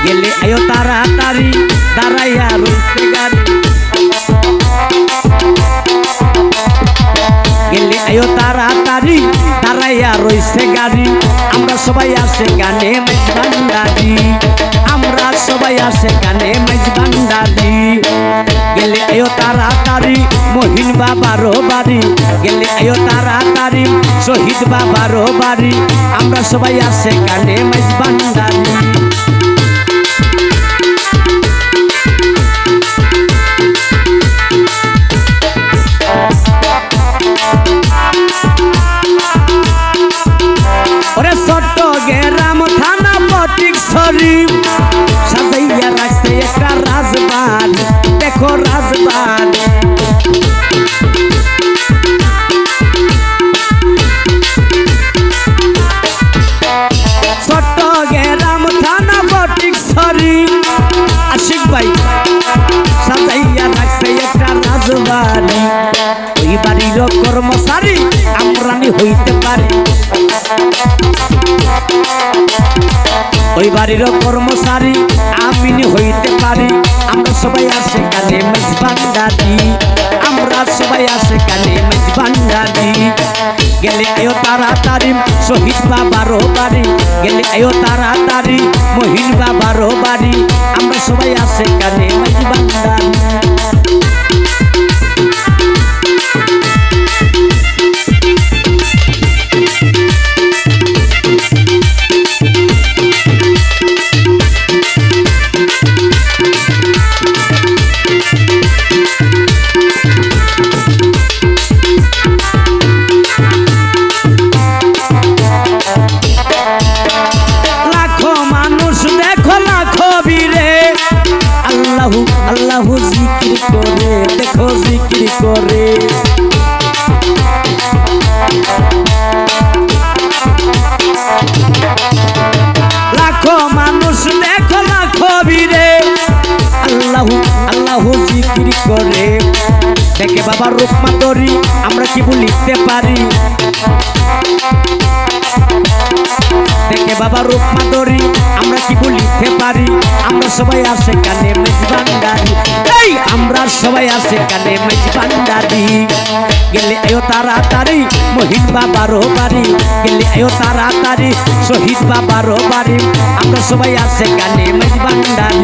গেলে আয়ো তাড়াতাড়ি দাঁড়াইয়া রইছে গাড়ি গেলে আয়ো তাড়াতাড়ি দাঁড়াইয়া রইছে গাড়ি আমরা সবাই আসে গানে মাইজ ভান্ডারি আমরা সবাই আসে গানে মাইজ ভান্ডারি গেলে আয়ো তাড়াতাড়ি মহিন বাবারও বাড়ি গেলে আয়ো তাড়াতাড়ি শহীদ বাবারও বাড়ি আমরা সবাই আসে গানে মাইজ ভান্ডারি ওরে চট্টগ্রাম থানা ফটিকছড়ি সাজাইয়া রাখছে একটা রাজবাড়ি দেখো রাজবাড়ি চট্টগ্রাম থানা ফটিকছড়ি আশিক ভাই সাজাইয়া রাখছে একটা রাজবাড়ি ওই বাড়ির কর্মচারী আমরানি হইতে পারি ওই বাড়ির কর্মচারী আমিনি হইতে পারি আমরা সবাই আসে কানে মাইজ ভান্ডারি আমরা সবাই আসে কানে মাইজ ভান্ডারি গেলে আয়ো তাড়াতাড়ি শহীদ বাবারও বাড়ি গেলে আয়ো তাড়াতাড়ি মহিন বাবারও বাড়ি আমরা সবাই আসে কানে মাইজ ভান্ডারি আল্লাহু জিকির করে দেখো জিকির করে লাখো মানুষ দেখো লাখো বীরে আল্লাহু জিকির করে দেখে বাবার রূপ মাধুরী আমরা কি বলিতে পারি দেখে বাবার রূপ মাধুরী আমরা কি বলিতে পারি আমরা সবাই আসে কানে মাইজ ভান্ডারি এই আমরা সবাই আসে কানে মাইজ ভান্ডারি গেলে আয়ো তাড়াতাড়ি মহিন বাবারও বাড়ি গেলে আয়ো তাড়াতাড়ি শহীদ বাবারও বাড়ি আমরা সবাই আসে কানে মাইজ ভান্ডারি